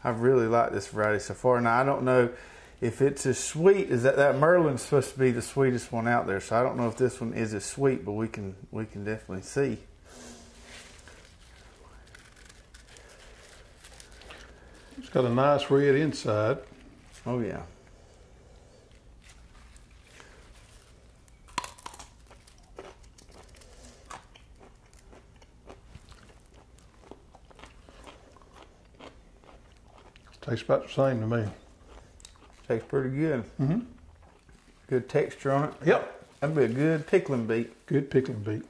I really like this variety so far. Now I don't know if it's as sweet as that Merlin's supposed to be the sweetest one out there. So I don't know if this one is as sweet, but we can definitely see. It's got a nice red inside. Oh yeah. Tastes about the same to me. Tastes pretty good. Mm-hmm. Good texture on it. Yep. That'd be a good pickling beet. Good pickling beet.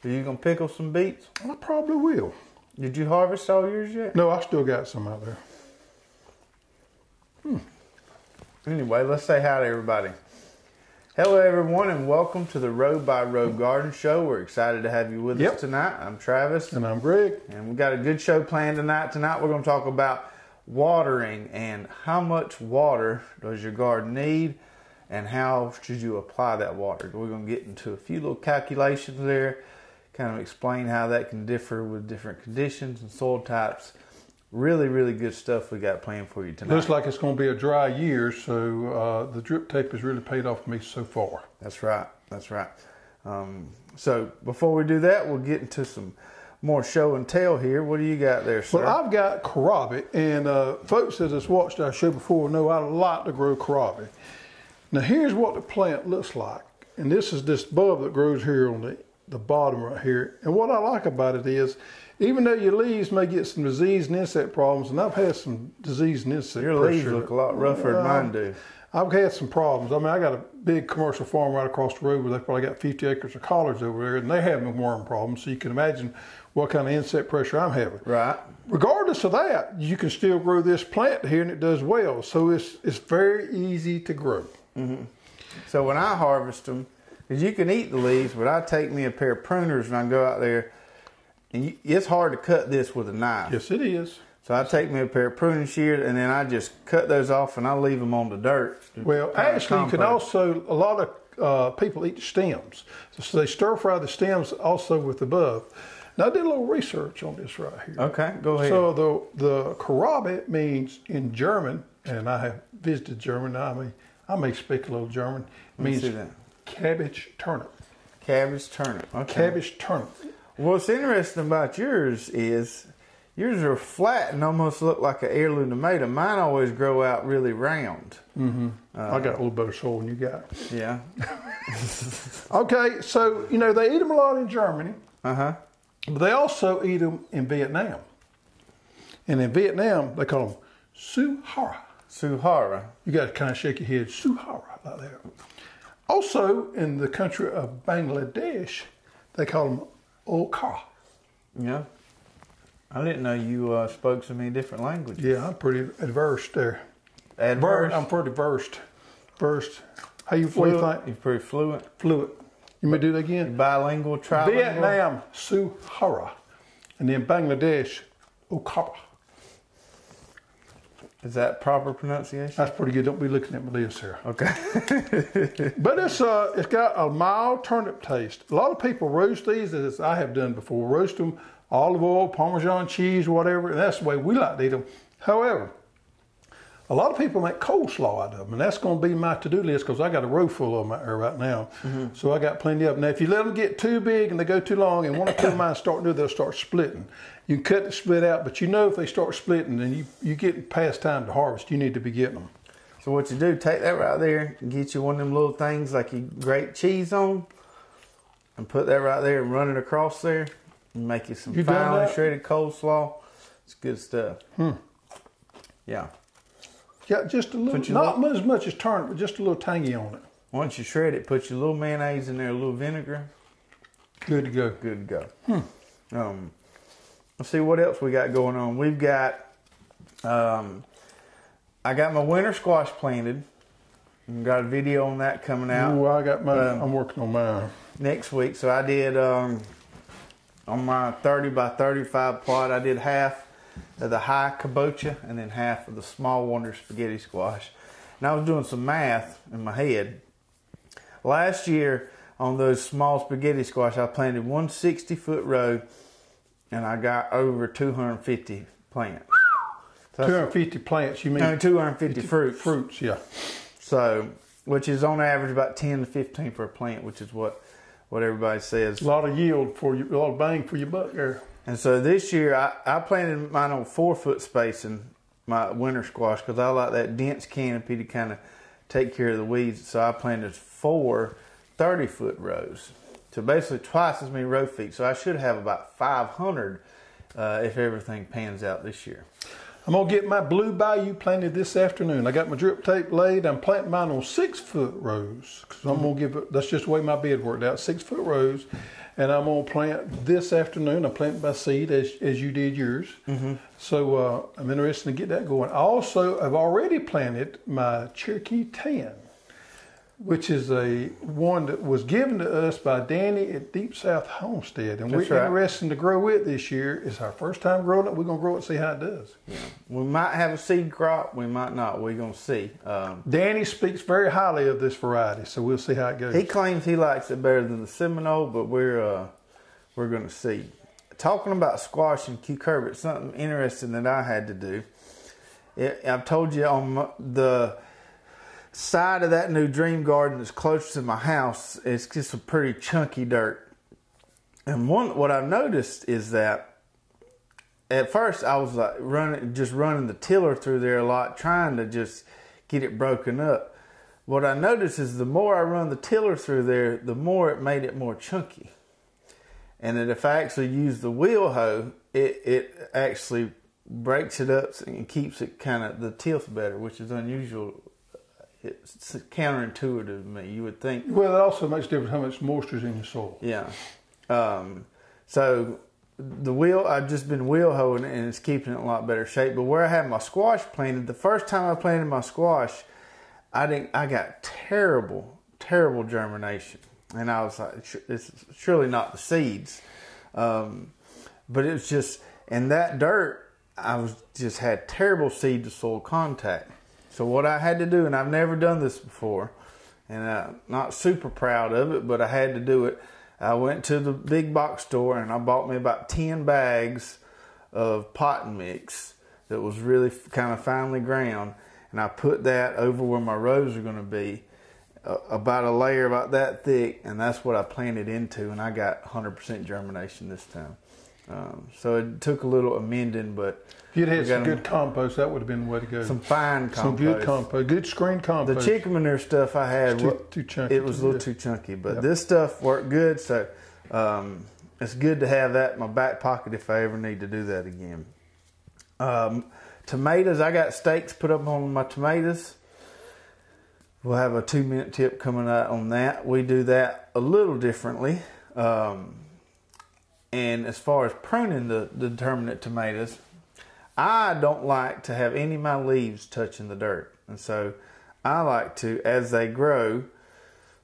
Are you gonna pickle some beets? I probably will. Did you harvest all yours yet? No, I still got some out there. Anyway, let's say hi to everybody. Hello everyone and welcome to the Row by Row Garden Show. We're excited to have you with us tonight. I'm Travis. And I'm Greg. And we've got a good show planned tonight. Tonight we're going to talk about watering and how much water does your garden need and how should you apply that water. We're going to get into a few little calculations there, kind of explain how that can differ with different conditions and soil types. Really, really good stuff we got planned for you tonight. Looks like it's going to be a dry year, so the drip tape has really paid off for me so far. That's right. That's right. So before we do that, we'll get into some more show and tell here. What do you got there, sir? Well, I've got Kohlrabi, and folks that has watched our show before know I like to grow Kohlrabi. Now, here's what the plant looks like, and this is this bulb that grows here on the bottom right here. And what I like about it is, even though your leaves may get some disease and insect problems, and I've had some disease and insect Your pressure. leaves look a lot rougher than mine do. I've had some problems. I mean, I got a big commercial farm right across the road where they've probably got 50 acres of collards over there, and they have no worm problems, so you can imagine what kind of insect pressure I'm having. Right. Regardless of that, you can still grow this plant here, and it does well. So it's very easy to grow. Mm-hmm. So when I harvest them, because you can eat the leaves, but I take me a pair of pruners and I go out there, and it's hard to cut this with a knife. Yes, it is. So I take me a pair of pruning shears and then I just cut those off and I leave them on the dirt. Well, actually, you can also, a lot of people eat the stems. So they stir fry the stems also with the bulb. Now, I did a little research on this right here. Okay, go ahead. So the Kohlrabi means in German, and I have visited German. I may speak a little German. It means cabbage turnip. Cabbage turnip. Okay. Cabbage turnip. What's interesting about yours is yours are flat and almost look like an heirloom tomato. Mine always grow out really round. Mm-hmm. I got a little better soil than you got. Yeah. Okay, so, you know, they eat them a lot in Germany. Uh-huh. But they also eat them in Vietnam. And in Vietnam, they call them Suhara. Suhara. You got to kind of shake your head, Suhara, like that. Also, in the country of Bangladesh, they call them Okra. Yeah. I didn't know you spoke so many different languages. Yeah, I'm pretty adverse there. Adverse? I'm pretty versed. Versed. How you, fluent? What do you think? You're pretty fluent. Fluent. You may do that again? You're bilingual, trilingual? Vietnam, Suhara. And then Bangladesh, Okra. Is that proper pronunciation? That's pretty good. Don't be looking at my lips here. Okay. But it's got a mild turnip taste. A lot of people roast these, as I have done before. Roast them, olive oil, Parmesan cheese, whatever. And that's the way we like to eat them. However, a lot of people make coleslaw out of them. And that's going to be my to-do list because I got a row full of them out there right now. Mm-hmm. So I got plenty of them. Now, if you let them get too big and they go too long and one or two of mine start to do, they'll start splitting. You can cut the split out, but you know if they start splitting and you get past time to harvest, you need to be getting them. So what you do, take that right there and get you one of them little things like you grate cheese on and put that right there and run it across there and make you some finely shredded coleslaw. It's good stuff. Yeah. Yeah, just a little, not as much as turnip, but just a little tangy on it. Once you shred it, put your little mayonnaise in there, a little vinegar. Good to go. Good to go. Let's see what else we got going on. We've got, I got my winter squash planted. We've got a video on that coming out. Oh, I got mine. I'm working on mine. Next week. So I did, on my 30 by 35 plot, I did half of the high kabocha and then half of the small wonder spaghetti squash. And I was doing some math in my head. Last year on those small spaghetti squash, I planted one 60-foot row and I got over 250 plants. So 250 plants, you mean? No, 250 fruits. Fruits, yeah. So, which is on average about 10 to 15 per plant, which is what everybody says. A lot of yield for you, a lot of bang for your buck there. And so this year, I planted mine on 4-foot spacing, my winter squash, because I like that dense canopy to kind of take care of the weeds. So I planted 4 30-foot rows. So basically twice as many row feet. So I should have about 500 if everything pans out this year. I'm going to get my Blue Bayou planted this afternoon. I got my drip tape laid. I'm planting mine on 6-foot rows. Because I'm going to give it, that's just the way my bed worked out, 6-foot rows. And I'm going to plant this afternoon. I planted by seed as you did yours. So I'm interested to get that going. Also, I've already planted my Cherokee Tan, which is one that was given to us by Danny at Deep South Homestead. And we're interested to grow it this year. It's our first time growing it. We're going to grow it and see how it does. Yeah. We might have a seed crop. We might not. We're going to see. Danny speaks very highly of this variety, so we'll see how it goes. He claims he likes it better than the Seminole, but we're going to see. Talking about squash and cucurbitus, it's something interesting that I had to do. I've told you on the side of that new dream garden that's close to my house, it's just a pretty chunky dirt. And what I've noticed is that at first I was like running the tiller through there a lot, trying to just get it broken up. What I noticed is the more I run the tiller through there, the more it made it more chunky. And that if I actually use the wheel hoe, it actually breaks it up and keeps it kind of the tilth better, which is unusual. It's counterintuitive to me. You would think. Well, it also makes a difference how much moisture is in your soil. Yeah. So the wheel, I've just been wheel hoeing it and it's keeping it in a lot better shape. But where I had my squash planted, the first time I planted my squash, I got terrible germination. And I was like, it's surely not the seeds. But it was just, in that dirt, just had terrible seed to soil contact. So what I had to do, and I've never done this before, and I'm not super proud of it, but I had to do it. I went to the big box store and I bought me about 10 bags of pot mix that was really kind of finely ground, and I put that over where my rows are going to be, about a layer about that thick, and that's what I planted into, and I got 100% germination this time. So it took a little amending, but if you'd had some good compost, that would have been the way to go. Some fine compost. Some good compost, good screen compost. The chicken manure stuff I had, too chunky. It was a little too chunky, but this stuff worked good, so it's good to have that in my back pocket if I ever need to do that again. Tomatoes, I got stakes put up on my tomatoes. We'll have a 2-minute tip coming out on that. We do that a little differently. And as far as pruning the determinate tomatoes, I don't like to have any of my leaves touching the dirt. And so I like to, as they grow,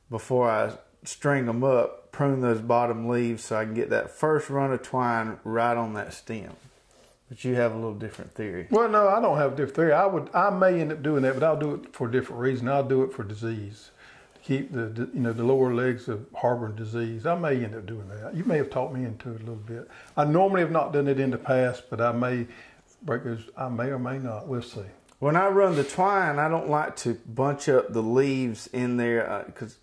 before I string them up, prune those bottom leaves so I can get that first run of twine right on that stem. But you have a little different theory. Well, no, I don't have a different theory. I may end up doing that, but I'll do it for a different reason. I'll do it for disease. Keep the lower legs of harboring disease. I may end up doing that. You may have taught me into it a little bit. I normally have not done it in the past, but I may break those. I may or may not. We'll see. When I run the twine, I don't like to bunch up the leaves in there because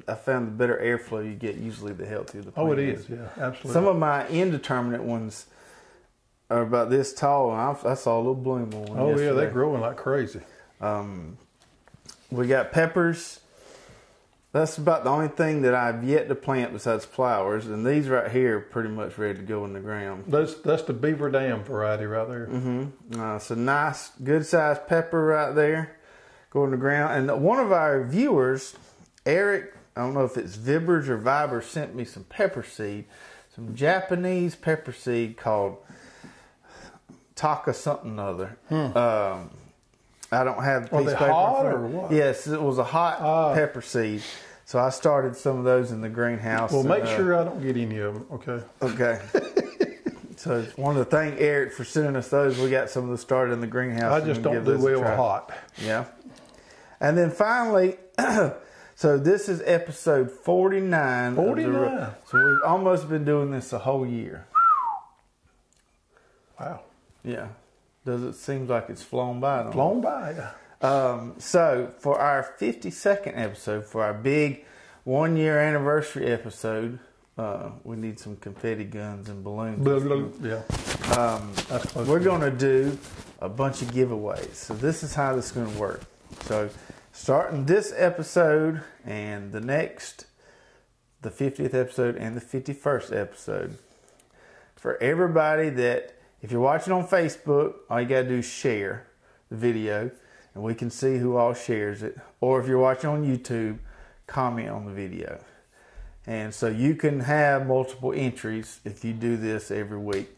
I found the better airflow you get, usually the healthier the plant is. Oh, it is. Yeah, absolutely. Some of my indeterminate ones are about this tall, and I saw a little bloom on one yesterday. Yeah, they're growing like crazy. We got peppers. That's about the only thing that I've yet to plant besides flowers, and these right here are pretty much ready to go in the ground. That's the Beaver Dam variety right there. It's a nice, good-sized pepper right there, go in the ground. And one of our viewers, Eric, I don't know if it's Vibbers or Vibers, sent me some pepper seed, some Japanese pepper seed called Taka something other. I don't have the piece of paper. Hot or what? Yes, it was a hot pepper seed. So I started some of those in the greenhouse. Well, make sure I don't get any of them, okay? Okay. So one of the things, Eric, for sending us those, we got some of those started in the greenhouse. I just don't do well with hot. Yeah. And then finally, so this is episode 49. 49. So we've almost been doing this a whole year. Wow. Yeah. Does it seem like it's flown by? Flown by, yeah. So for our 52nd episode, for our big 1 year anniversary episode, we need some confetti guns and balloons. Yeah. We're going to do a bunch of giveaways. So this is how this is going to work. So starting this episode and the 50th episode and the 51st episode, for everybody that, if you're watching on Facebook, all you got to do is share the video and we can see who all shares it. Or if you're watching on YouTube, comment on the video. And so you can have multiple entries if you do this every week.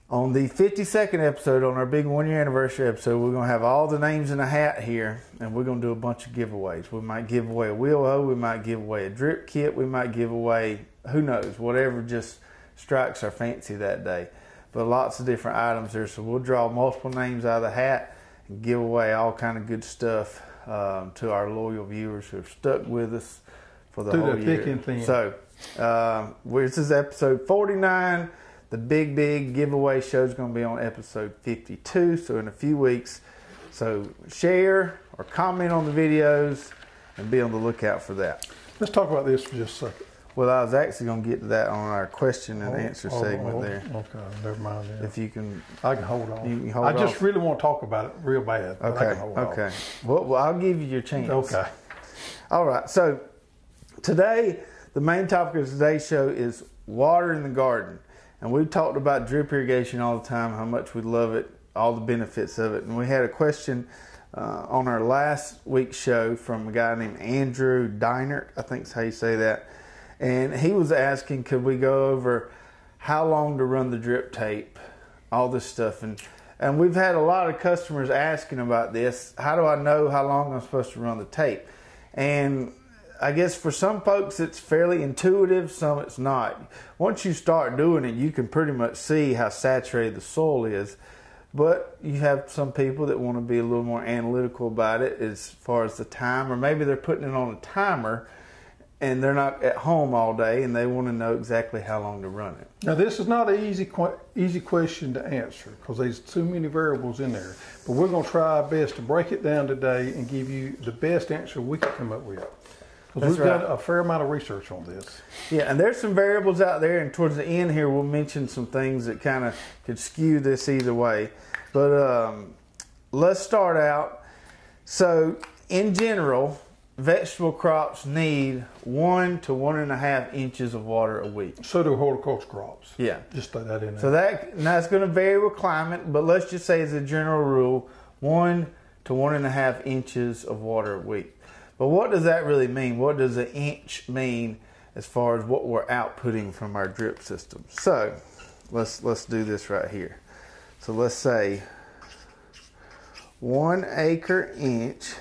On the 52nd episode, on our big 1 year anniversary episode, we're going to have all the names in a hat here, and we're going to do a bunch of giveaways. We might give away a wheel hoe, we might give away a drip kit, we might give away, who knows, whatever just strikes our fancy that day. But lots of different items there, so we'll draw multiple names out of the hat and give away all kind of good stuff to our loyal viewers who have stuck with us for the whole year. So this is episode 49. The big giveaway show is going to be on episode 52, so in a few weeks. So share or comment on the videos and be on the lookout for that. Let's talk about this for just a second. Well, I was actually going to get to that on our question and answer segment there. Okay, never mind that. If you can... I can hold on. You can hold I just really want to talk about it real bad. Okay. Well, I'll give you your chance. Okay. All right, so today, the main topic of today's show is water in the garden. And we've talked about drip irrigation all the time, how much we love it, all the benefits of it. And we had a question on our last week's show from a guy named Andrew Deinert, I think is how you say that. And he was asking, could we go over how long to run the drip tape, all this stuff. And we've had a lot of customers asking about this. How do I know how long I'm supposed to run the tape? And I guess for some folks it's fairly intuitive, some it's not. Once you start doing it, you can pretty much see how saturated the soil is. But you have some people that want to be a little more analytical about it as far as the time, or maybe they're putting it on a timer and they're not at home all day and they want to know exactly how long to run it. Now this is not an easy question to answer because there's too many variables in there. But we're going to try our best to break it down today and give you the best answer we can come up with. Because we've done a fair amount of research on this. Yeah, and there's some variables out there, and towards the end here we'll mention some things that kind of could skew this either way. But let's start out. So in general, vegetable crops need 1 to 1.5 inches of water a week. So do horticulture crops. Yeah. Just throw that in there. So that's going to vary with climate, but let's just say as a general rule, 1 to 1.5 inches of water a week. But what does that really mean? What does an inch mean as far as what we're outputting from our drip system? So let's do this right here. So let's say 1 acre inch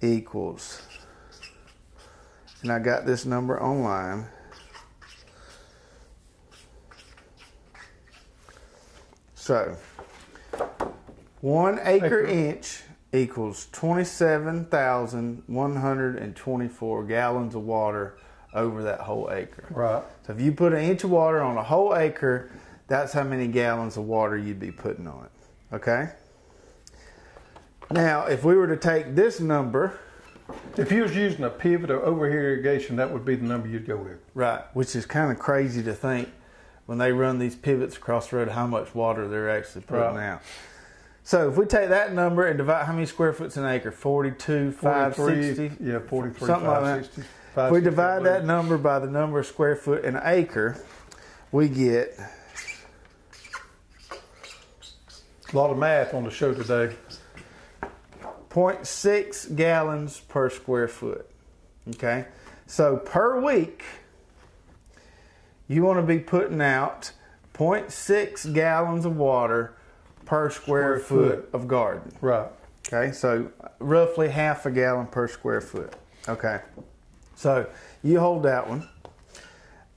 equals, and I got this number online, so 1 acre inch equals 27,124 gallons of water over that whole acre. Right. So if you put an inch of water on a whole acre, that's how many gallons of water you'd be putting on it. Okay? Now, if we were to take this number... If you was using a pivot or overhead irrigation, that would be the number you'd go with. Right, which is kind of crazy to think when they run these pivots across the road how much water they're actually putting out. So if we take that number and divide how many square foot's an acre? 42,560? Yeah, 43, something like that. If we divide that number by the number of square foot in an acre, we get... A lot of math on the show today. 0.6 gallons per square foot. Okay? So per week, you want to be putting out 0.6 gallons of water per square foot of garden. Right. Okay, so roughly half a gallon per square foot. Okay, so you hold that one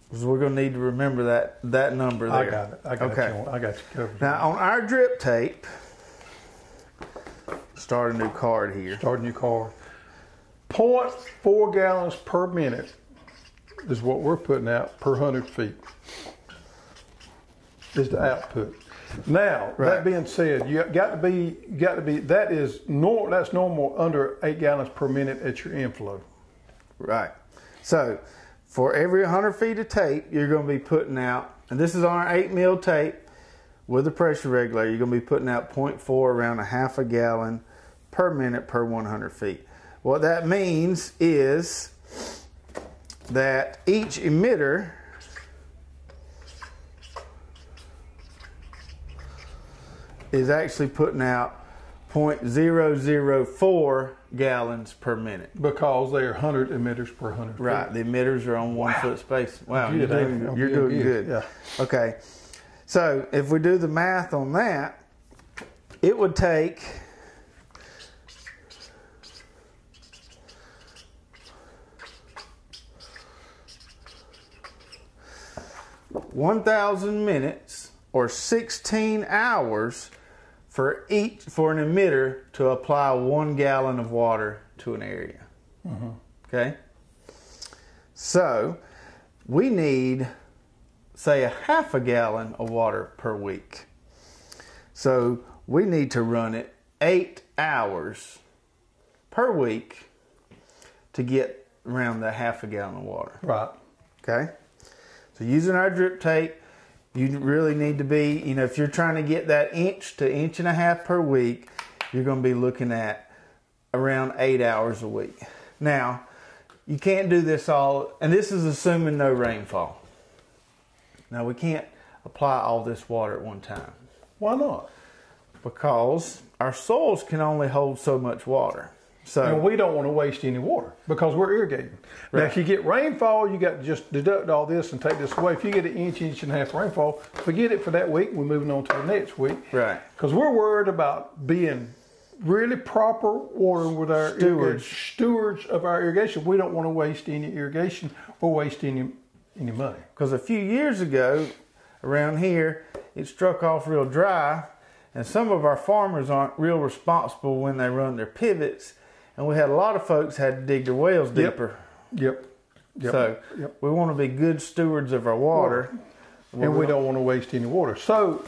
because we're going to need to remember that number there. I got it. I got you covered. Now on our drip tape, start a new card here. Start a new card. 0.4 gallons per minute is what we're putting out per 100 feet. Is the output. Now, that being said, that's normal under 8 gallons per minute at your inflow. Right. So for every 100 feet of tape, you're going to be putting out, and this is on our 8 mil tape with a pressure regulator, you're going to be putting out 0.4, around a half a gallon per minute per 100 feet. What that means is that each emitter is actually putting out 0.004 gallons per minute. Because they are 100 emitters per 100 feet. Right, the emitters are on 1 foot space. Wow, you're doing good. Yeah. Okay, so if we do the math on that, it would take 1,000 minutes or 16 hours for an emitter to apply 1 gallon of water to an area. Okay? So we need, say, a half a gallon of water per week. So we need to run it 8 hours per week to get around the half a gallon of water. Right. Okay? So using our drip tape, you really need to be, if you're trying to get that 1 to 1.5 inches per week, you're going to be looking at around 8 hours a week. Now, you can't do this all, and this is assuming no rainfall. Now, we can't apply all this water at one time. Why not? Because our soils can only hold so much water. So, and we don't want to waste any water because we're irrigating. Right. Now, if you get rainfall, you got to just deduct all this and take this away. If you get an 1 inch and a half rainfall, forget it for that week. We're moving on to the next week. Right. Because we're worried about being really proper water with our stewards of our irrigation. We don't want to waste any irrigation or waste any money. Because a few years ago, around here, it struck off real dry, and some of our farmers aren't real responsible when they run their pivots. And we had a lot of folks had to dig their wells deeper. Yep. So we want to be good stewards of our water. And we don't want to waste any water. So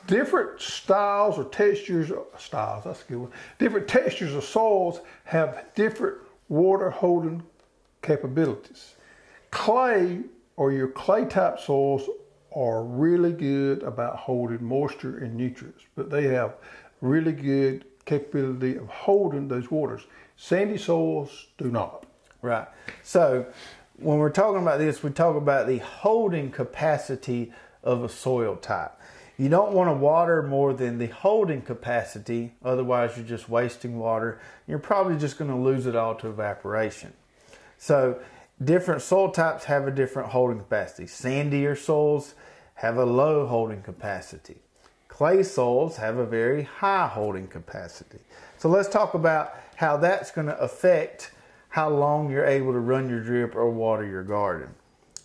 different styles or textures, that's a good one. Different textures of soils have different water holding capabilities. Clay or your clay type soils are really good about holding moisture and nutrients, but they have really good capability of holding those waters. Sandy soils do not. Right. So when we're talking about this, we talk about the holding capacity of a soil type. You don't want to water more than the holding capacity, otherwise you're just wasting water. You're probably just going to lose it all to evaporation. So different soil types have a different holding capacity. Sandier soils have a low holding capacity. Clay soils have a very high holding capacity. So let's talk about how that's going to affect how long you're able to run your drip or water your garden.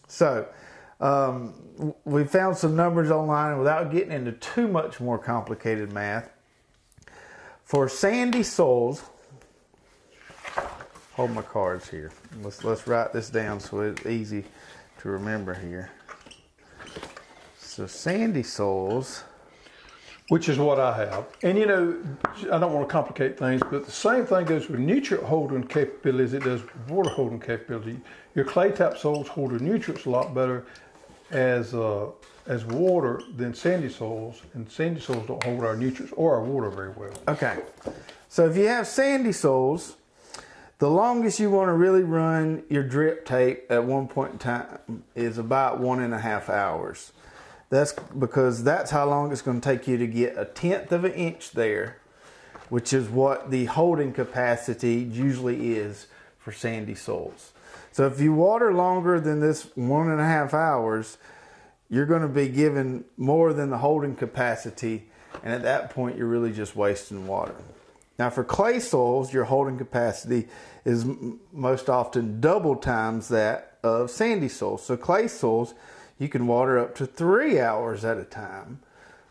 So we found some numbers online without getting into too much more complicated math. For sandy soils, hold my cards here. Let's write this down so it's easy to remember here. So sandy soils, which is what I have. And I don't want to complicate things, but the same thing goes with nutrient holding capability as it does with water holding capability. Your clay type soils hold their nutrients a lot better as water than sandy soils, and sandy soils don't hold our nutrients or our water very well. Okay, so if you have sandy soils, the longest you want to really run your drip tape at one point in time is about 1.5 hours. That's because that's how long it's going to take you to get 1/10 of an inch there, which is what the holding capacity usually is for sandy soils. So if you water longer than this 1.5 hours, you're going to be given more than the holding capacity, and at that point you're really just wasting water. Now for clay soils, your holding capacity is most often double times that of sandy soils. So clay soils, you can water up to 3 hours at a time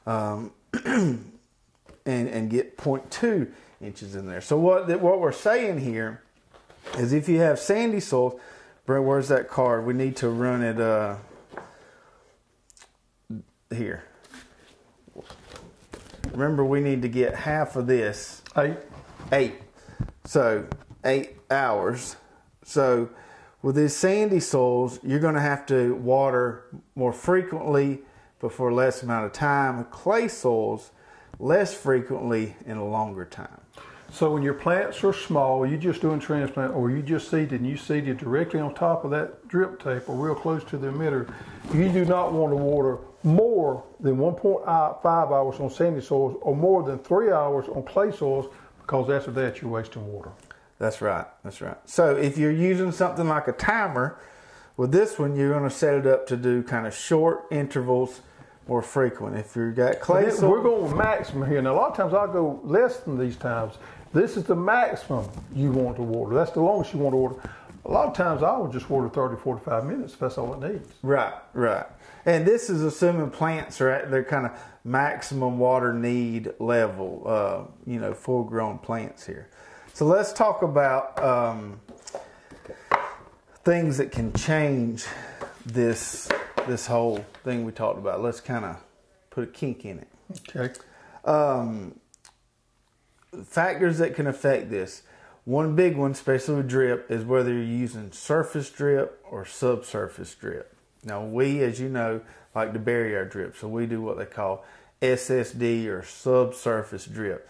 and get 0.2 inches in there. So what we're saying here is if you have sandy soils, Brent, where's that card? We need to run it here. remember we need to get half of this. 8. 8. So 8 hours. So with these sandy soils, you're going to have to water more frequently but for a less amount of time. With clay soils, less frequently in a longer time. So when your plants are small, you're just doing transplant, or you just seeded and you seeded directly on top of that drip tape or real close to the emitter, you do not want to water more than 1.5 hours on sandy soils or more than 3 hours on clay soils, because after that you're wasting water. That's right. That's right. So if you're using something like a timer, with this one you're going to set it up to do kind of short intervals, more frequent. If you've got clay soil, we're going maximum here. Now a lot of times I'll go less than these times. This is the maximum you want to water. That's the longest you want to water. A lot of times I would just water 30, 45 minutes if that's all it needs. Right, right. And this is assuming plants are at their kind of maximum water need level, you know, full grown plants here. So let's talk about things that can change this whole thing we talked about. Let's kind of put a kink in it. Okay. Factors that can affect this. One big one, especially with drip, is whether you're using surface drip or subsurface drip. Now we, as you know, like to bury our drip, so we do what they call SSD or subsurface drip.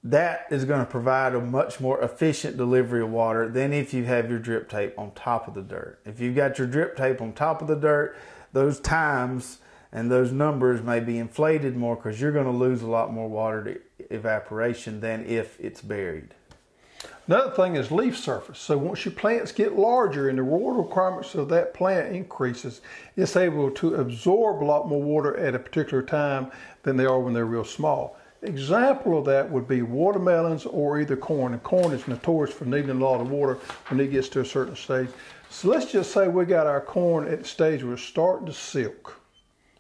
That is going to provide a much more efficient delivery of water than if you have your drip tape on top of the dirt. If you've got your drip tape on top of the dirt, those times and those numbers may be inflated more because you're going to lose a lot more water to evaporation than if it's buried. Another thing is leaf surface. So once your plants get larger and the water requirements of that plant increases, it's able to absorb a lot more water at a particular time than they are when they're real small. Example of that would be watermelons or either corn. And corn is notorious for needing a lot of water when it gets to a certain stage. So let's just say we got our corn at the stage where it's starting to silk,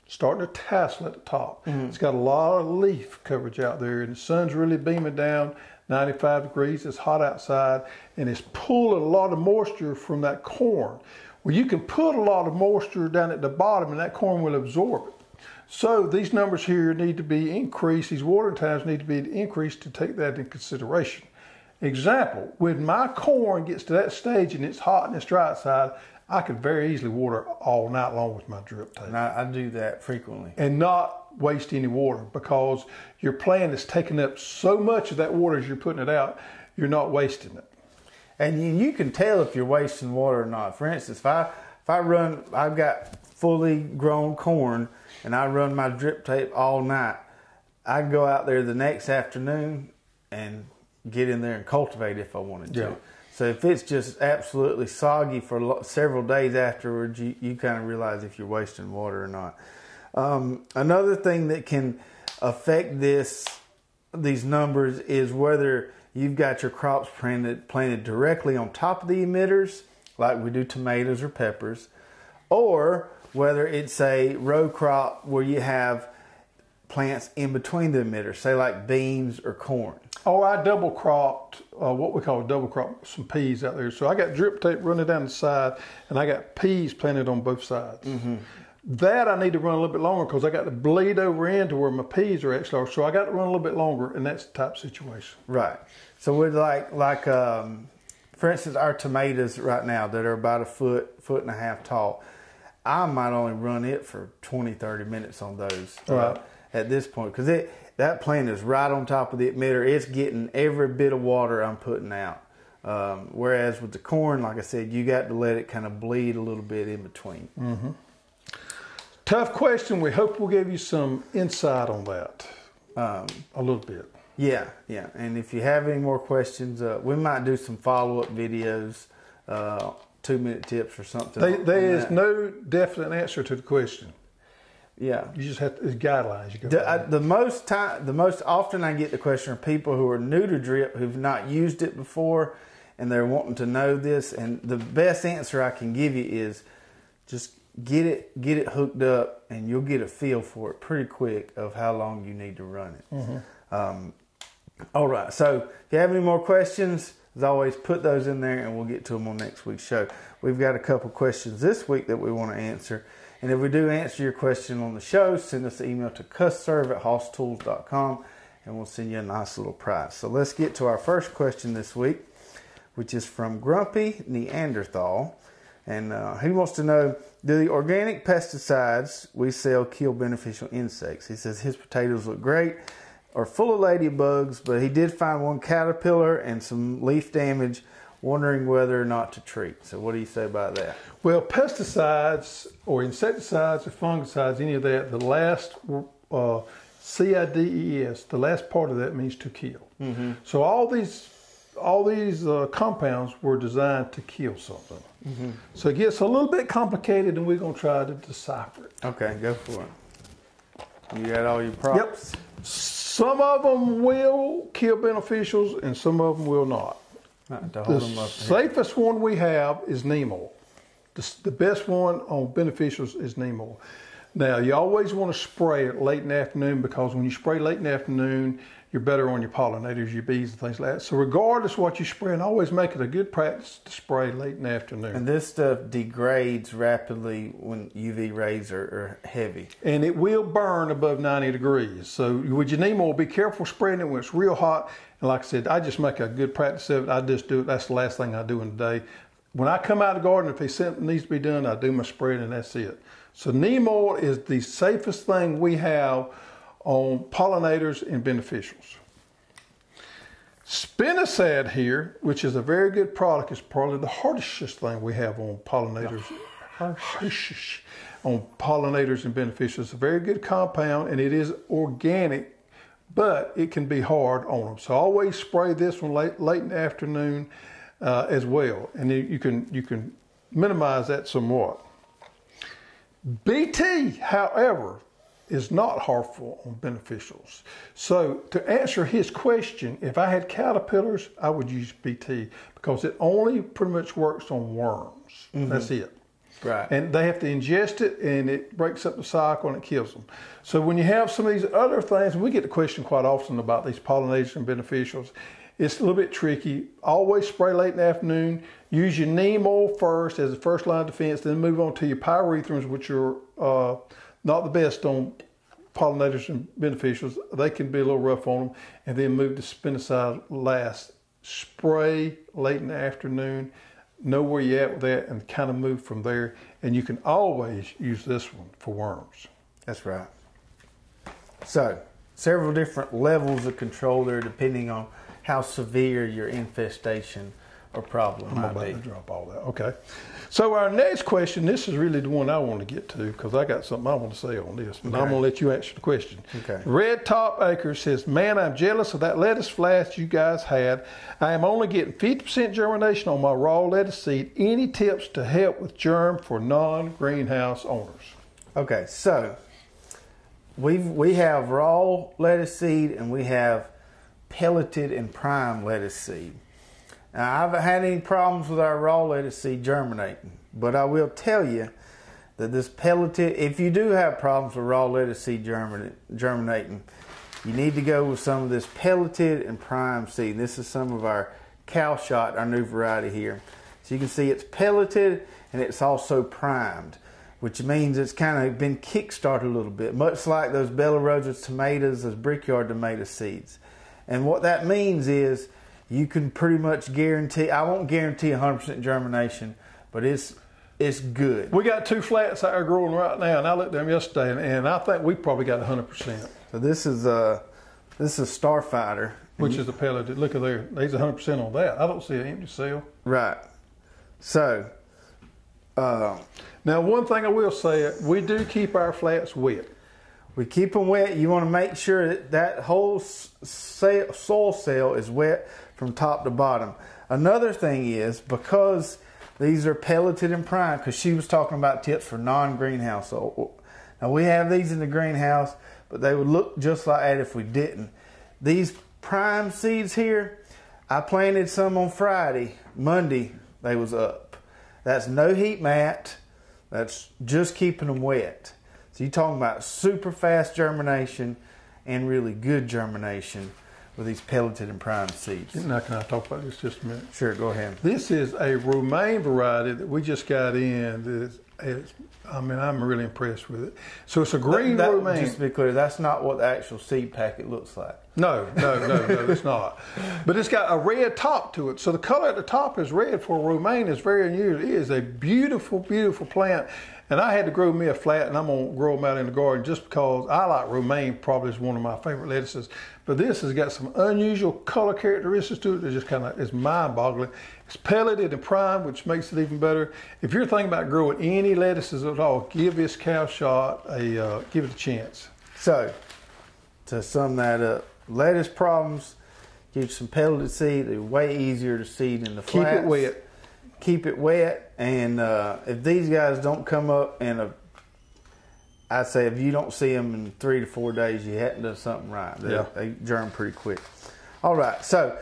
starting to tassel at the top. Mm-hmm. It's got a lot of leaf coverage out there and the sun's really beaming down, 95 degrees, it's hot outside, and it's pulling a lot of moisture from that corn. Well, you can put a lot of moisture down at the bottom and that corn will absorb it. So these numbers here need to be increased, these watering times need to be increased to take that into consideration. Example, when my corn gets to that stage and it's hot and it's dry outside, I could very easily water all night long with my drip tape. And I do that frequently. And not waste any water, because your plant is taking up so much of that water as you're putting it out, you're not wasting it. And you can tell if you're wasting water or not. For instance, if I've got fully grown corn and I run my drip tape all night, I can go out there the next afternoon and get in there and cultivate if I wanted to. Yeah. So if it's just absolutely soggy for several days afterwards, you kind of realize if you're wasting water or not. Another thing that can affect these numbers is whether you've got your crops planted directly on top of the emitters, like we do tomatoes or peppers, or whether it's a row crop where you have plants in between the emitters, say like beans or corn. Oh, I double cropped what we call a double crop, some peas out there. So I got drip tape running down the side and I got peas planted on both sides. Mm-hmm. That I need to run a little bit longer because I got to bleed over into where my peas are actually are. So I got to run a little bit longer, and that's the type of situation. Right. So we're like for instance, our tomatoes right now that are about a foot and a half tall, I might only run it for 20, 30 minutes on those at this point, because that plant is right on top of the emitter. It's getting every bit of water I'm putting out. Whereas with the corn, like I said, you got to let it kind of bleed a little bit in between. Mm-hmm. Tough question. We hope we'll give you some insight on that a little bit. Yeah. And if you have any more questions, we might do some follow-up videos, 2-minute tips or something. There is no definite answer to the question. Yeah. You just have to, it's guidelines. You go the most often I get the question are people who are new to drip, who've not used it before, and they're wanting to know this. And the best answer I can give you is just get it hooked up, and you'll get a feel for it pretty quick of how long you need to run it. Mm-hmm. All right. So if you have any more questions, as always, put those in there and we'll get to them on next week's show. We've got a couple questions this week that we want to answer. And if we do answer your question on the show, send us an email to custserve@hosstools.com and we'll send you a nice little prize. So let's get to our first question this week, which is from Grumpy Neanderthal. And he wants to know, do the organic pesticides we sell kill beneficial insects? He says his potatoes look great, are full of ladybugs, but he did find one caterpillar and some leaf damage, wondering whether or not to treat. So what do you say about that? Well, pesticides or insecticides or fungicides, any of that, the last CIDES, the last part of that means to kill. Mm-hmm. So all these compounds were designed to kill something. Mm-hmm. So it gets a little bit complicated, and we're going to try to decipher it. Okay, go for it. You got all your props? Yep. Some of them will kill beneficials, and some of them will not. The safest one we have is neem oil. The best one on beneficials is neem oil. Now, you always want to spray it late in the afternoon, because when you spray late in the afternoon, you're better on your pollinators, your bees, and things like that. So regardless of what you spray, and always make it a good practice to spray late in the afternoon. And this stuff degrades rapidly when UV rays are heavy. And it will burn above 90 degrees. So with your neem oil, be careful spraying it when it's real hot. And like I said, I just make a good practice of it. I just do it. That's the last thing I do in the day. When I come out of the garden, if something needs to be done, I do my spraying, and that's it. So neem oil is the safest thing we have on pollinators and beneficials. Spinosad here, which is a very good product, is probably the harshest thing we have on pollinators. On pollinators and beneficials. It's a very good compound, and it is organic, but it can be hard on them. So always spray this one late in the afternoon as well, and you can minimize that somewhat. BT, however, is not harmful on beneficials. So to answer his question, if I had caterpillars, I would use BT, because it only pretty much works on worms. Mm-hmm. That's it. Right. And they have to ingest it, and it breaks up the cycle and it kills them. So when you have some of these other things, and we get the question quite often about these pollinators and beneficials, it's a little bit tricky. Always spray late in the afternoon. Use your neem oil first as the first line of defense, then move on to your pyrethrins, which are not the best on pollinators and beneficials. They can be a little rough on them, and then move to spinosad last. Spray late in the afternoon, know where you're at with that, and kind of move from there. And you can always use this one for worms. That's right. So, several different levels of control there, depending on how severe your infestation or problem might be. I'm about to drop all that. Okay. So our next question, this is really the one I want to get to, because I got something I want to say on this, but I'm going to let you answer the question. Okay. Red Top Acres says, man, I'm jealous of that lettuce flash you guys had. I am only getting 50% germination on my raw lettuce seed. Any tips to help with germ for non-greenhouse owners? Okay, so we have raw lettuce seed, and we have pelleted and prime lettuce seed. Now, I haven't had any problems with our raw lettuce seed germinating, but I will tell you that this pelleted, if you do have problems with raw lettuce seed germinating, you need to go with some of this pelleted and prime seed. This is some of our cow shot, our new variety here. So you can see it's pelleted and it's also primed, which means it's kind of been kick-started a little bit, much like those Bella Rosa tomatoes, those Brickyard tomato seeds. And what that means is you can pretty much guarantee, I won't guarantee 100% germination, but it's good. We got 2 flats that are growing right now, and I looked at them yesterday, and I think we probably got 100%. So this is Starfighter. Which is a pelleted. Look at there. There's 100% on that. I don't see an empty cell. Right. So, now one thing I will say, we do keep our flats wet. We keep them wet. You want to make sure that that whole soil cell is wet from top to bottom. Another thing is, because these are pelleted and primed, because she was talking about tips for non-greenhouse. Now we have these in the greenhouse, but they would look just like that if we didn't. These prime seeds here, I planted some on Friday. Monday, they was up. That's no heat mat. That's just keeping them wet. So you're talking about super fast germination and really good germination with these pelleted and primed seeds. Now, can I talk about this just a minute? Sure, go ahead. This is a romaine variety that we just got in. I mean, I'm really impressed with it. So it's a green romaine. Just to be clear, that's not what the actual seed packet looks like. No, it's not. But it's got a red top to it. So the color at the top is red for romaine. It's very unusual. It is a beautiful, beautiful plant. And I had to grow me a flat, and I'm going to grow them out in the garden just because I like romaine, probably is one of my favorite lettuces. But this has got some unusual color characteristics to it that just kind of is mind-boggling. It's pelleted and primed, which makes it even better. If you're thinking about growing any lettuces at all, give this cow shot give it a chance. So, to sum that up, lettuce problems, get some pelleted seed. They're way easier to seed in the flats. Keep it wet. Keep it wet, and if these guys don't come up I'd say if you don't see them in 3 to 4 days, you hadn't done something right. They germ pretty quick. All right, so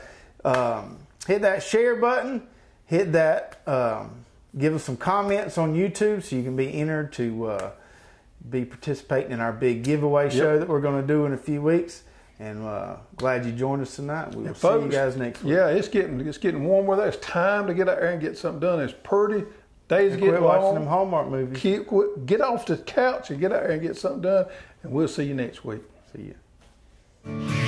hit that share button, hit that, give us some comments on YouTube so you can be entered to be participating in our big giveaway show that we're going to do in a few weeks. And glad you joined us tonight. We will see you guys next week. Yeah, it's getting warm weather. It's time to get out there and get something done. It's pretty. Days getting long. Quit watching them Hallmark movies. Get off the couch and get out there and get something done. And we'll see you next week. See you.